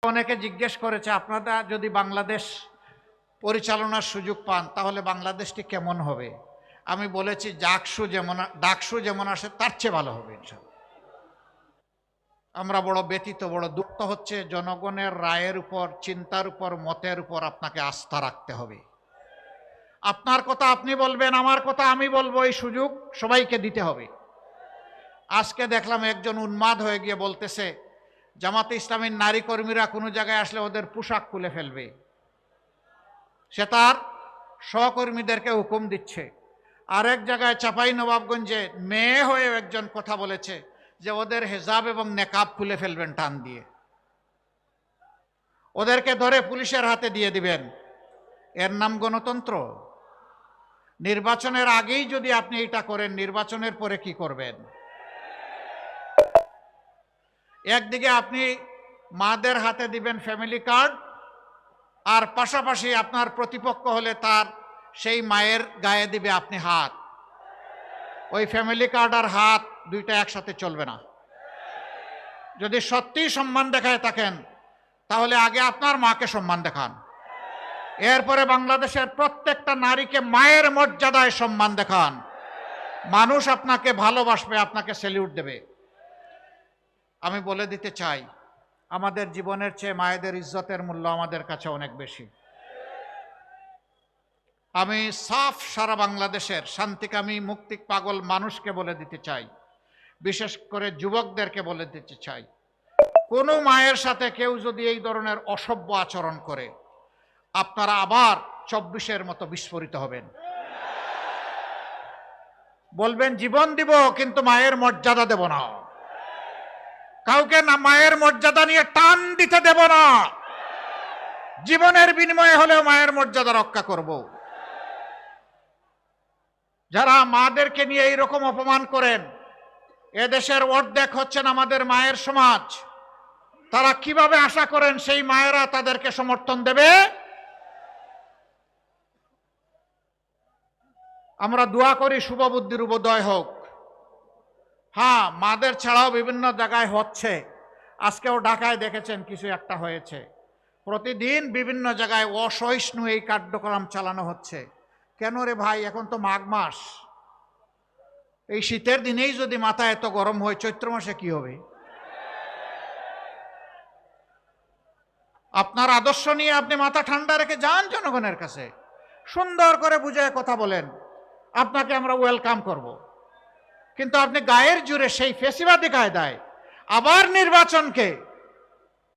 অনেকে জিজ্ঞেস করেছে, আপনারা যদি বাংলাদেশ পরিচালনার সুযোগ পান তাহলে বাংলাদেশটি কেমন হবে? আমি বলেছি ডাকসু যেমন আসে তার চেয়ে ভালো হবে ইনশাআল্লাহ। আমরা বড় ব্যতীত, বড় দুঃখ হচ্ছে জনগণের রায়ের উপর, চিন্তার উপর, মতের উপর আপনাকে আস্থা রাখতে হবে। আপনার কথা আপনি বলবেন, আমার কথা আমি বলবো, এই সুযোগ সবাইকে দিতে হবে। আজকে দেখলাম একজন উন্মাদ হয়ে গিয়ে বলতেছে জামাতে ইসলামীর নারী কর্মীরা কোনো জায়গায় আসলে ওদের পোশাক খুলে ফেলবে। সে তার সহকর্মীদেরকে হুকুম দিচ্ছে। আরেক জায়গায় চাঁপাইনবাবগঞ্জে মেয়ে হয়ে একজন কথা বলেছে যে ওদের হেজাব এবং নেকাব খুলে ফেলবেন টান দিয়ে, ওদেরকে ধরে পুলিশের হাতে দিয়ে দিবেন। এর নাম গণতন্ত্র? নির্বাচনের আগেই যদি আপনি এটা করেন, নির্বাচনের পরে কি করবেন? একদিকে আপনি মাদের হাতে দিবেন ফ্যামিলি কার্ড, আর পাশাপাশি আপনার প্রতিপক্ষ হলে তার সেই মায়ের গায়ে দিবে আপনি হাত। ওই ফ্যামিলি কার্ড আর হাত দুইটা একসাথে চলবে না। যদি সত্যিই সম্মান দেখায় থাকেন তাহলে আগে আপনার মাকে সম্মান দেখান, এরপরে বাংলাদেশের প্রত্যেকটা নারীকে মায়ের মর্যাদায় সম্মান দেখান। মানুষ আপনাকে ভালোবাসবে, আপনাকে স্যালিউট দেবে। আমি বলে দিতে চাই, আমাদের জীবনের চেয়ে মায়েদের ইজ্জতের মূল্য আমাদের কাছে অনেক বেশি। আমি সাফ সারা বাংলাদেশের শান্তিকামী মুক্তি পাগল মানুষকে বলে দিতে চাই, বিশেষ করে যুবকদেরকে বলে দিতে চাই, কোনো মায়ের সাথে কেউ যদি এই ধরনের অসভ্য আচরণ করে আপনারা আবার 24-এর মতো বিস্ফোরিত হবেন। বলবেন জীবন দিব কিন্তু মায়ের মর্যাদা দেব না, কাউকে না মায়ের মর্যাদা নিয়ে টান দিতে দেব না, জীবনের বিনিময়ে হলেও মায়ের মর্যাদা রক্ষা করব। যারা মাদেরকে নিয়ে এইরকম অপমান করেন, এদেশের অর্ধেক হচ্ছেন আমাদের মায়ের সমাজ, তারা কিভাবে আশা করেন সেই মায়েরা তাদেরকে সমর্থন দেবে? আমরা দোয়া করি শুভ বুদ্ধির উদয় হোক। হ্যাঁ, মাদের ছাড়াও বিভিন্ন জায়গায় হচ্ছে। আজকেও ঢাকায় দেখেছেন কিছু একটা হয়েছে। প্রতিদিন বিভিন্ন জায়গায় অসহিষ্ণু এই কার্যক্রম চালানো হচ্ছে। কেন রে ভাই, এখন তো মাঘ মাস, এই শীতের দিনেই যদি মাথা এত গরম হয়, চৈত্র মাসে কি হবে? আপনার আদর্শ নিয়ে আপনি মাথা ঠান্ডা রেখে যান জনগণের কাছে, সুন্দর করে বুঝায় কথা বলেন, আপনাকে আমরা ওয়েলকাম করব। কিন্তু আপনি গায়ের জোরে সেই ফেসিবাদী কায়দায় আবার নির্বাচনকে